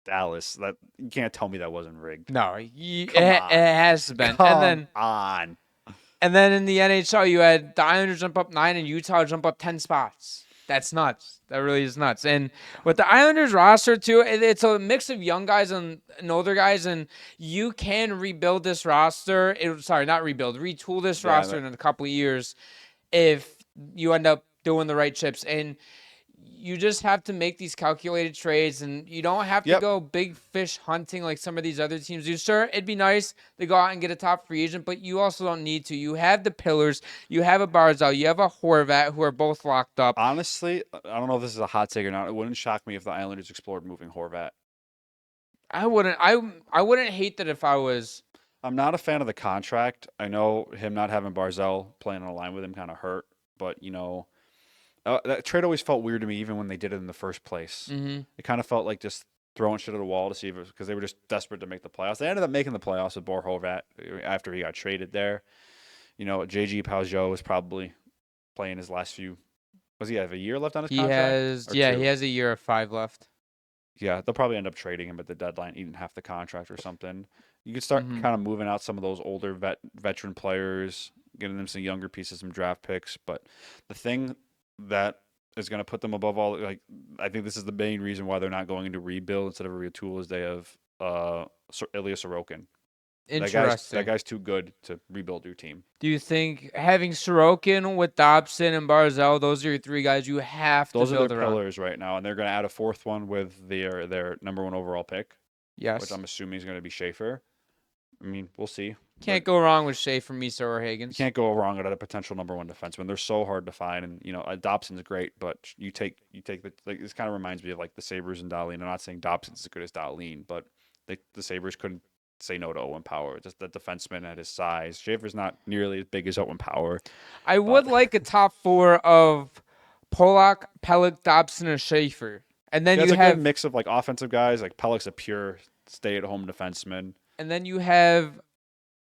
Dallas. That you can't tell me that wasn't rigged. No, it has been. Come on. And then in the NHL, you had the Islanders jump up 9 and Utah jump up 10 spots. That's nuts. That really is nuts. And with the Islanders roster, too, it's a mix of young guys and older guys, and you can rebuild this roster. Retool this roster in a couple of years if you end up doing the right chips. And you just have to make these calculated trades, and you don't have to go big fish hunting like some of these other teams do. Sure, it'd be nice to go out and get a top free agent, but you also don't need to. You have the pillars. You have a Barzal. You have a Horvat, who are both locked up. Honestly, I don't know if this is a hot take or not. It wouldn't shock me if the Islanders explored moving Horvat. I wouldn't hate that if I was. I'm not a fan of the contract. I know him not having Barzal playing on a line with him kind of hurt, but that trade always felt weird to me, even when they did it in the first place. Mm-hmm. It kind of felt like just throwing shit at a wall to see if it was because they were just desperate to make the playoffs. They ended up making the playoffs with Bo Horvat after he got traded there. JG Peugeot was probably playing his last few. Does he have a year left on his contract? He has a year of 5 left. Yeah, they'll probably end up trading him at the deadline, eating half the contract or something. You could start kind of moving out some of those older veteran players, getting them some younger pieces, some draft picks. But the thing that is going to put them above all, I think this is the main reason why they're not going into rebuild instead of a retool, is they have Ilya Sorokin. Interesting. That guy's too good to rebuild your team. Do you think having Sorokin with Dobson and Barzal, those are your 3 guys you have to build around? Those are their pillars right now, and they're going to add a 4th one with their number 1 overall pick. Yes. Which I'm assuming is going to be Schaefer. I mean, we'll see. Can't go wrong with Schaefer, Misa, or Higgins. You can't go wrong at a potential number 1 defenseman. They're so hard to find, and Dobson's great, but you take this kind of reminds me of like the Sabres and Dahlin. I'm not saying Dobson's as good as Dahlin, but the Sabres couldn't say no to Owen Power. Just the defenseman at his size. Schaefer's not nearly as big as Owen Power. I would like a top 4 of Polak, Pelech, Dobson, and Schaefer. And then you have a good mix of like offensive guys. Like Pelech's a pure stay-at-home defenseman. And then you have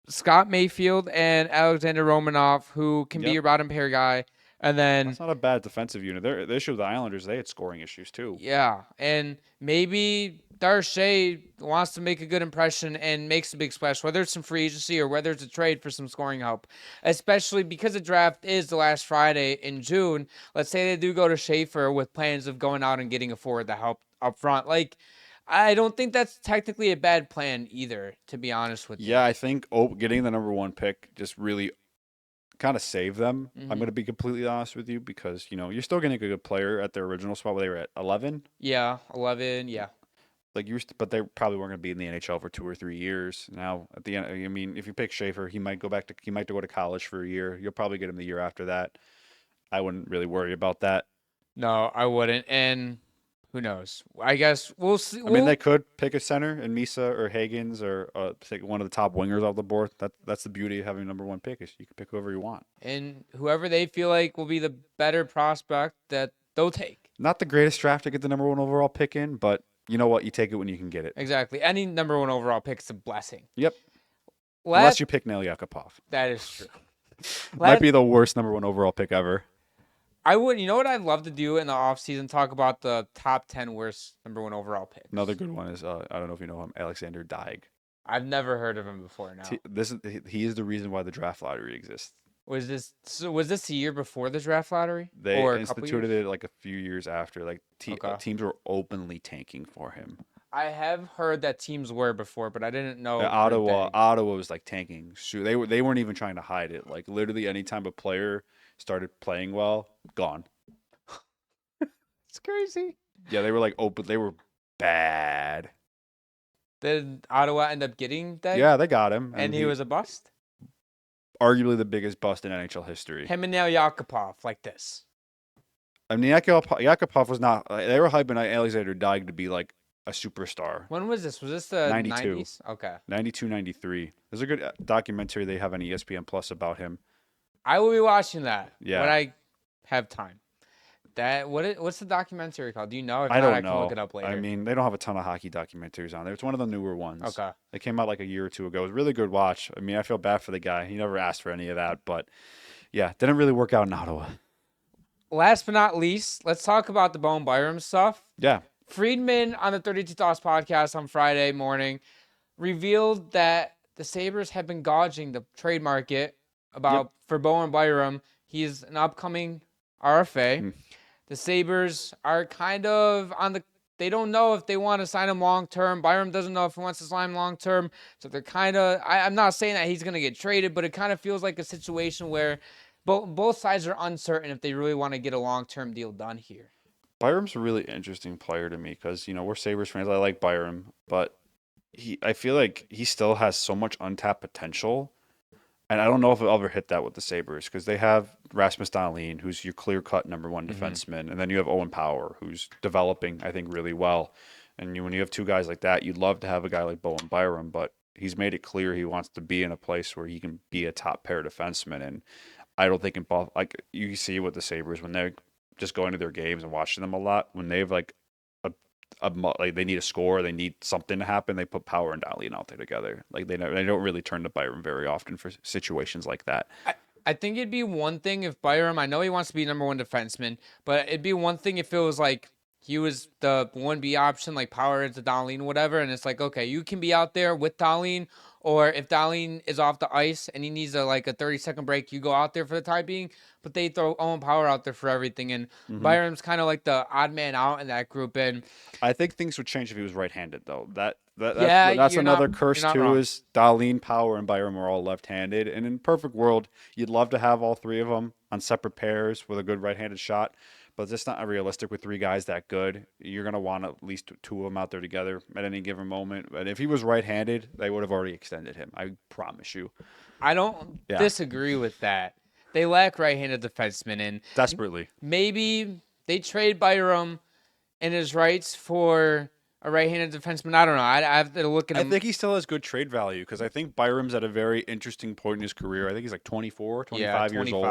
Scott Mayfield and Alexander Romanov, who can be your bottom pair guy. And then that's not a bad defensive unit. The issue with the Islanders, they had scoring issues too. Yeah, and maybe Darche wants to make a good impression and makes a big splash, whether it's some free agency or whether it's a trade for some scoring help. Especially because the draft is the last Friday in June. Let's say they do go to Schaefer with plans of going out and getting a forward to help up front. I don't think that's technically a bad plan either, to be honest with you. Yeah, I think getting the number 1 pick just really kind of saved them. I'm going to be completely honest with you because, you're still getting a good player at their original spot where they were at 11. Yeah, 11, yeah. Like but they probably weren't going to be in the NHL for 2 or 3 years. Now, at the end, I mean, if you pick Schaefer, he might go to college for a year. You'll probably get him the year after that. I wouldn't really worry about that. No, I wouldn't. And who knows? I guess we'll see. I mean, they could pick a center in Misa or Higgins or take one of the top wingers off the board. That's the beauty of having number 1 pick is you can pick whoever you want. And whoever they feel like will be the better prospect that they'll take. Not the greatest draft to get the number 1 overall pick in, but you know what? You take it when you can get it. Exactly. Any number 1 overall pick is a blessing. Yep. Unless you pick Nail Yakupov. That is true. Might be the worst number 1 overall pick ever. I would. You know what I'd love to do in the offseason? Talk about the top 10 worst number 1 overall picks. Another good one is I don't know if you know him, Alexander Dyke. I've never heard of him before. Now he is the reason why the draft lottery exists. Was this the year before the draft lottery? They instituted it like a few years after. Like teams were openly tanking for him. I have heard that teams were before, but I didn't know. Ottawa was like tanking. They weren't even trying to hide it. Like literally, anytime a player started playing well, gone. It's crazy. Yeah, they were like open. They were bad. Did Ottawa end up getting that? Yeah, they got him, and he was a bust. Arguably the biggest bust in NHL history. Him and now Yakupov like this. I mean, Yakupov was not. They were hyping Alexander Dyke to be like a superstar. When was this? Was this the 92. 90s? Okay. 92, 93. There's a good documentary they have on ESPN Plus about him. I will be watching that when I have time. What's the documentary called? Do you know? If I not, don't know. I can look it up later. I mean, they don't have a ton of hockey documentaries on there. It's one of the newer ones. Okay. It came out like a year or two ago. It was a really good watch. I mean, I feel bad for the guy. He never asked for any of that, but yeah, didn't really work out in Ottawa. Last but not least, let's talk about the Bowen Byram stuff. Yeah. Friedman on the 32 Thoughts podcast on Friday morning revealed that the Sabres have been gauging the trade market for Bowen Byram. He's an upcoming RFA. The Sabres are kind of they don't know if they want to sign him long-term. Byram doesn't know if he wants to sign him long-term. So they're kind of, I'm not saying that he's going to get traded, but it kind of feels like a situation where both sides are uncertain if they really want to get a long-term deal done here. Byram's a really interesting player to me because, we're Sabres fans. I like Byram, but I feel like he still has so much untapped potential. And I don't know if he'll ever hit that with the Sabres because they have Rasmus Dahlin, who's your clear-cut number 1 defenseman, and then you have Owen Power, who's developing, I think, really well. And when you have 2 guys like that, you'd love to have a guy like Bowen Byram, but he's made it clear he wants to be in a place where he can be a top-pair defenseman. And I don't think you see with the Sabres when they're just going to their games and watching them a lot, when they have like they need a score, they need something to happen, they put Power and Dahlin out there together. Like they don't really turn to Byram very often for situations like that. I think it'd be one thing if Byram, I know he wants to be number 1 defenseman, but it'd be one thing if it was like he was the 1B option, like Power is the Dahlin, whatever, and it's like, okay, you can be out there with Dahlin, or if Dahlin is off the ice and he needs a 30-second break, you go out there for the time being, but they throw Owen Power out there for everything, and Byram's kind of like the odd man out in that group. And I think things would change if he was right-handed, though. That's another curse, too, wrong. is Dahlin, Power, and Byram are all left-handed, and in a perfect world, you'd love to have all 3 of them on separate pairs with a good right-handed shot. But it's not realistic with 3 guys that good. You're going to want at least 2 of them out there together at any given moment. But if he was right-handed, they would have already extended him. I promise you. I don't disagree with that. They lack right-handed defensemen. And desperately. Maybe they trade Byram and his rights for a right-handed defenseman. I don't know. I have to look at him. I think he still has good trade value because I think Byram's at a very interesting point in his career. I think he's like 24, 25 years old.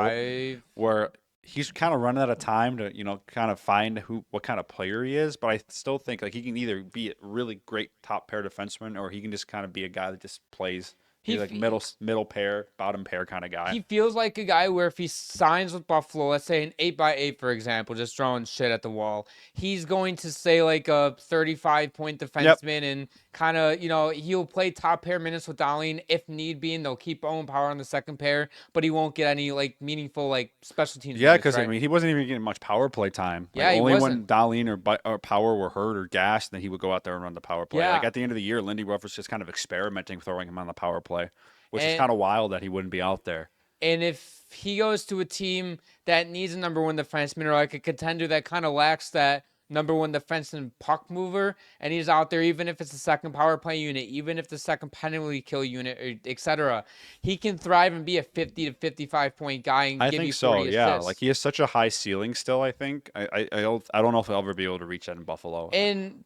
Where he's kind of running out of time to, kind of find what kind of player he is. But I still think like he can either be a really great top pair defenseman or he can just kind of be a guy that just plays. He's like middle pair, bottom pair kind of guy. He feels like a guy where if he signs with Buffalo, let's say an 8x8, for example, just throwing shit at the wall, he's going to say like a 35-point defenseman and kind of, he'll play top pair minutes with Dahlin if need be, and they'll keep Owen Power on the second pair, but he won't get any meaningful special teams. Yeah, minutes, because right? he wasn't even getting much power play time. Yeah, he only wasn't. when Dahlin or Power were hurt or gassed, then he would go out there and run the power play. Yeah. Like at the end of the year, Lindy Ruff was just kind of experimenting, throwing him on the power play, which is And- kind of wild that he wouldn't be out there. And if he goes to a team that needs a number one defenseman or a contender that kind of lacks that number one defenseman puck mover, and he's out there, even if it's the second power play unit, even if the second penalty kill unit, etc., he can thrive and be a 50 to 55 point guy and I give think you so. 40 Yeah, assists. he has such a high ceiling still. I think I don't know if he'll ever be able to reach that in Buffalo. And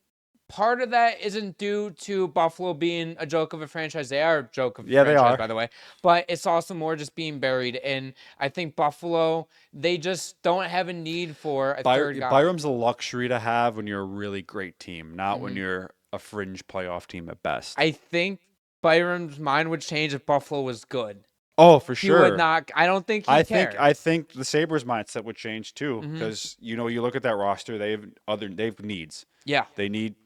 part of that isn't due to Buffalo being a joke of a franchise. They are a joke of a Yeah, they franchise, are. by the way. But it's also more just being buried. And I think Buffalo, they just don't have a need for a third guy. Byram's a luxury to have when you're a really great team, not when Mhm. you're a fringe playoff team at best. I think Byram's mind would change if Buffalo was good. Oh, for He sure. would not. I don't think he'd care. I think the Sabres mindset would change too, Mhm. because you look at that roster, they have needs. Yeah. They need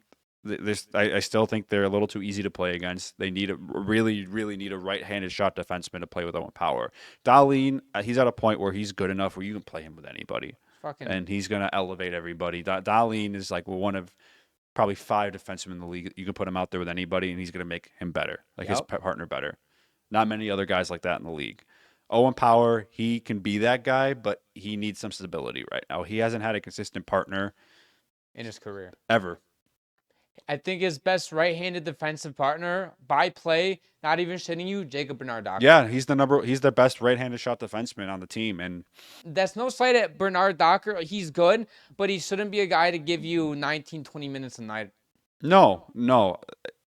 this. I still think they're a little too easy to play against. They need really need a right-handed shot defenseman to play with Owen Power. Dahlin, he's at a point where he's good enough where you can play him with anybody, and he's gonna elevate everybody. Dahlin is one of probably 5 defensemen in the league. You can put him out there with anybody, and he's gonna make him better, his partner better. Not many other guys like that in the league. Owen Power, he can be that guy, but he needs some stability right now. He hasn't had a consistent partner in his career ever. I think his best right-handed defensive partner by play, not even shitting you, Jacob Bernard-Docker. Yeah, he's the best right-handed shot defenseman on the team, and that's no slight at Bernard-Docker. He's good, but he shouldn't be a guy to give you 19, 20 minutes a night. No.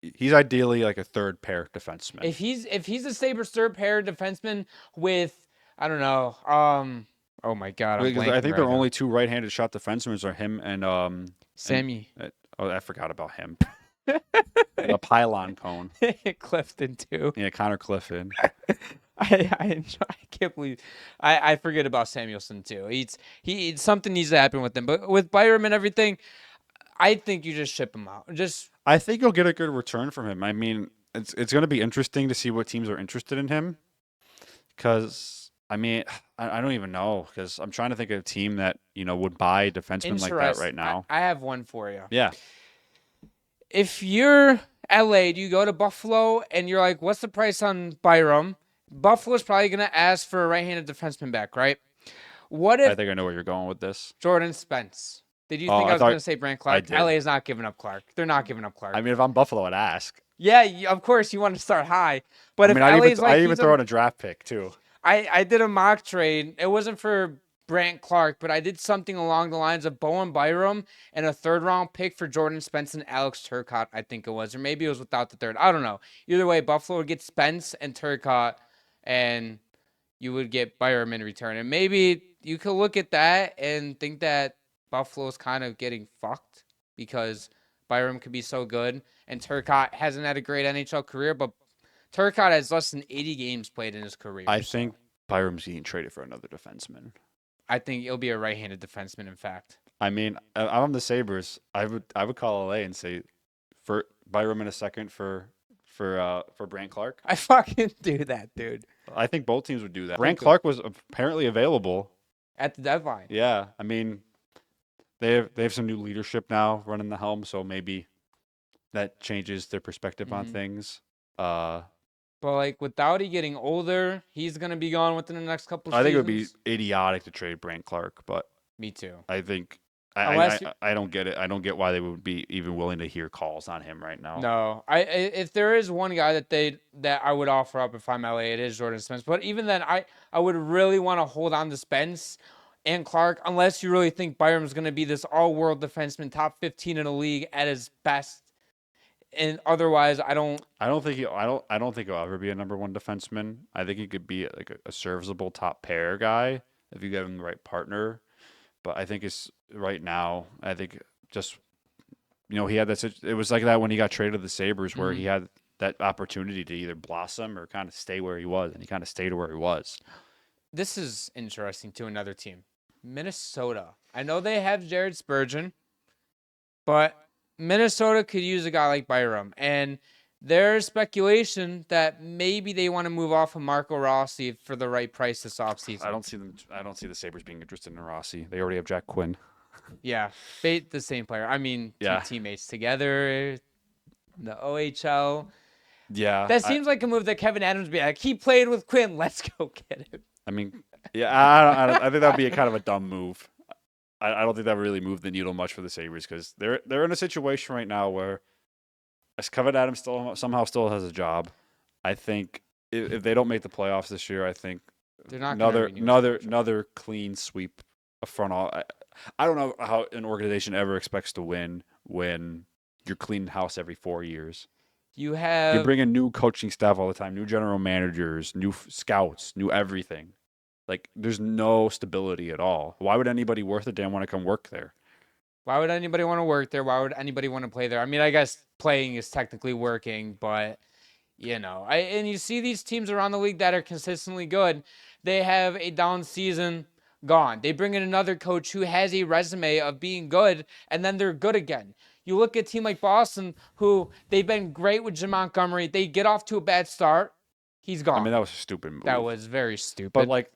He's ideally like a third pair defenseman. If he's a Sabres third pair defenseman with, I don't know, oh my God, I'm blanking I think right their now. only 2 right-handed shot defensemen are him and Sammy. I forgot about him. The pylon cone. Clifton too. Yeah, Connor Clifton. I can't believe I forget about Samuelson too. He's something needs to happen with him. But with Byram and everything, I think you just ship him out. I think you'll get a good return from him. I mean, it's going to be interesting to see what teams are interested in him. Because I don't even know. Because I'm trying to think of a team that would buy a defenseman like that right now. I have one for you. Yeah. If you're LA, do you go to Buffalo and you're like, what's the price on Byram? Buffalo's probably going to ask for a right-handed defenseman back, right? What if I think I know where you're going with this. Jordan Spence? Did you think I was going to say Brant Clark? LA is not giving up Clark. They're not giving up Clark. I mean, if I'm Buffalo, I'd ask. Yeah, of course you want to start high. But if LA's I even throw in a draft pick too. I did a mock trade. It wasn't for Brant Clark, but I did something along the lines of Bowen Byram and a 3rd-round pick for Jordan Spence and Alex Turcotte, I think it was. Or maybe it was without the 3rd. I don't know. Either way, Buffalo would get Spence and Turcotte, and you would get Byram in return. And maybe you could look at that and think that Buffalo's kind of getting fucked because Byram could be so good. And Turcotte hasn't had a great NHL career, but Turcotte has less than 80 games played in his career. I think Byram's getting traded for another defenseman. I think it'll be a right-handed defenseman, in fact. I mean, I'm the Sabres. I would call LA and say for Byram in a second for Brant Clark. I fucking do that, dude. I think both teams would do that. Brant Clark was apparently available at the deadline. Yeah, I mean, they have some new leadership now running the helm, so maybe that changes their perspective on things. But with Doughty getting older, he's gonna be gone within the next couple. I think it would seasons. be idiotic to trade Brant Clark, but Me too. I think Unless I don't get it. I don't get why they would be even willing to hear calls on him right now. No, if there is one guy that I would offer up if I'm LA, it is Jordan Spence. But even then, I would really want to hold on to Spence and Clark unless you really think Byram's going to be this all-world defenseman, top 15 in the league at his best. And otherwise, I don't think he'll ever be a number one defenseman. I think he could be like a serviceable top pair guy if you get him the right partner. But I think it's right now. I think just he had that. It was like that when he got traded to the Sabres, where he had that opportunity to either blossom or kind of stay where he was, and he kind of stayed where he was. This is interesting to another team, Minnesota. I know they have Jared Spurgeon, but Minnesota could use a guy like Byram, and there's speculation that maybe they want to move off of Marco Rossi for the right price this offseason. I don't see the Sabres being interested in Rossi. They already have Jack Quinn. Yeah, the same player. I mean, Yeah. two teammates together, the OHL. Yeah. That seems like a move that Kevin Adams would be like, he played with Quinn. Let's go get him. I mean, yeah, I think that would be a kind of a dumb move. I don't think that would really move the needle much for the Sabres because they're in a situation right now where as Kevin Adams somehow still has a job. I think if they don't make the playoffs this year, I think They're not another clean sweep of front office. I don't know how an organization ever expects to win when you're cleaning house every 4 years. You bring in new coaching staff all the time, new general managers, new scouts, new everything. Like, there's no stability at all. Why would anybody worth a damn want to come work there? Why would anybody want to work there? Why would anybody want to play there? I mean, I guess playing is technically working, but, and you see these teams around the league that are consistently good. They have a down season gone. They bring in another coach who has a resume of being good, and then they're good again. You look at a team like Boston, who they've been great with Jim Montgomery. They get off to a bad start. He's gone. I mean, that was a stupid move. That was very stupid. But,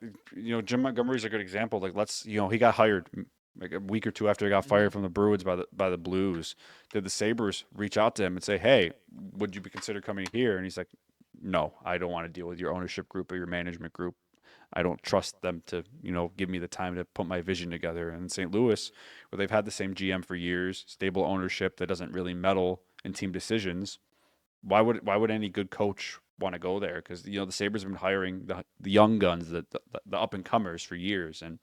Jim Montgomery's a good example. Like, he got hired like a week or two after he got fired from the Bruins by the Blues. Did the Sabres reach out to him and say, hey, would you be considered coming here? And he's like, no, I don't want to deal with your ownership group or your management group. I don't trust them to, give me the time to put my vision together. And in St. Louis, where they've had the same GM for years, stable ownership that doesn't really meddle in team decisions, why would any good coach want to go there? Because the Sabres have been hiring the young guns, the up and comers for years, and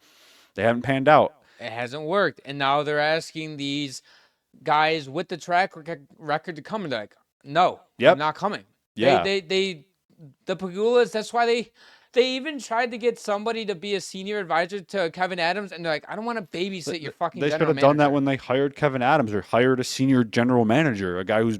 they haven't panned out. It hasn't worked, and now they're asking these guys with the track record to come, and they're like, no, Yep. I'm not coming. Yeah, the Pagulas. That's why they even tried to get somebody to be a senior advisor to Kevin Adams, and they're like, I don't want to babysit your fucking. They should have done that when they hired Kevin Adams or hired a senior general manager, a guy who's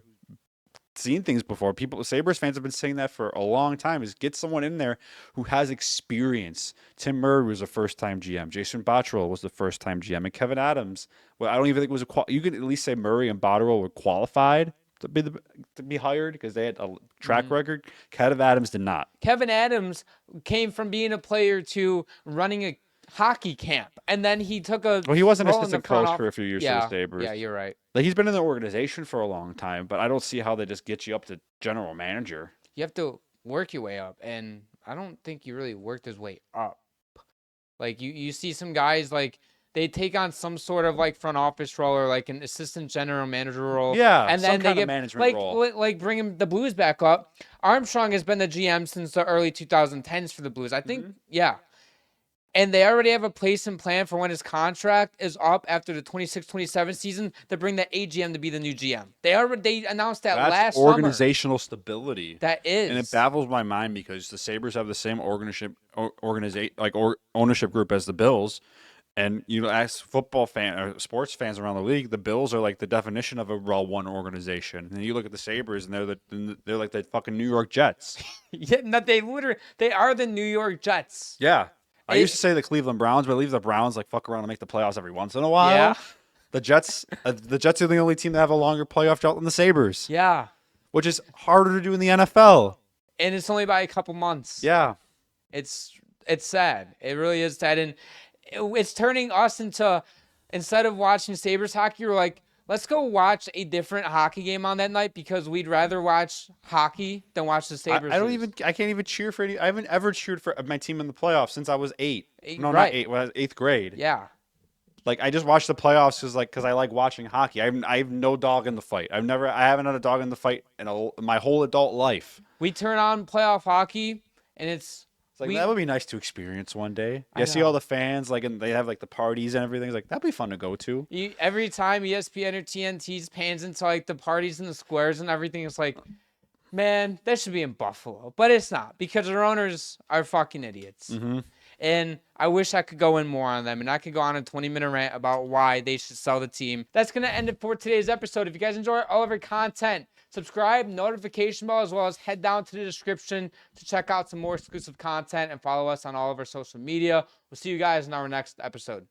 seen things before. Sabres fans have been saying that for a long time, is get someone in there who has experience. Tim Murray was a first-time GM. Jason Botterill was the first-time GM. And Kevin Adams, well, I don't even think it was you could at least say Murray and Botterill were qualified to be hired because they had a track record. Kevin Adams did not. Kevin Adams came from being a player to running a hockey camp, and then he took a. Well, he was an assistant coach for a few years for the Sabres. Yeah, you're right. Like, he's been in the organization for a long time, but I don't see how they just get you up to general manager. You have to work your way up, and I don't think you really worked his way up. Like, you see some guys, like, they take on some sort of, like, front office role or, like, an assistant general manager role. Yeah, and then they get management role. Like, bringing the Blues back up. Armstrong has been the GM since the early 2010s for the Blues. I think, yeah. And they already have a place and plan for when his contract is up after the 26-27 season to bring the AGM to be the new GM. They announced that last summer. That's organizational stability. That is. And it baffles my mind because the Sabres have the same ownership group as the Bills. And ask football or sports fans around the league, the Bills are like the definition of a one organization. And you look at the Sabres, and they're like the fucking New York Jets. Yeah, they are the New York Jets. Yeah. I used to say the Cleveland Browns, but I leave the Browns fuck around and make the playoffs every once in a while. Yeah. The Jets are the only team that have a longer playoff drought than the Sabres. Yeah. Which is harder to do in the NFL. And it's only by a couple months. Yeah. It's sad. It really is sad. And it's turning us into, instead of watching Sabres hockey, we're like, let's go watch a different hockey game on that night because we'd rather watch hockey than watch the Sabres. I can't even cheer for any. I haven't ever cheered for my team in the playoffs since I was 8. No, right. Not 8. When I was 8th grade. Yeah. Like, I just watched the playoffs because I like watching hockey. I have no dog in the fight. I haven't had a dog in the fight in my whole adult life. We turn on playoff hockey and it's like, that would be nice to experience one day. I see all the fans, and they have the parties and everything. It's like, that'd be fun to go to. Every time ESPN or TNT pans into the parties and the squares and everything, it's like, man, that should be in Buffalo, but it's not because our owners are fucking idiots. Mm-hmm. And I wish I could go in more on them, and I could go on a 20-minute rant about why they should sell the team. That's gonna end it for today's episode. If you guys enjoy all of our content, subscribe, notification bell, as well as head down to the description to check out some more exclusive content and follow us on all of our social media. We'll see you guys in our next episode.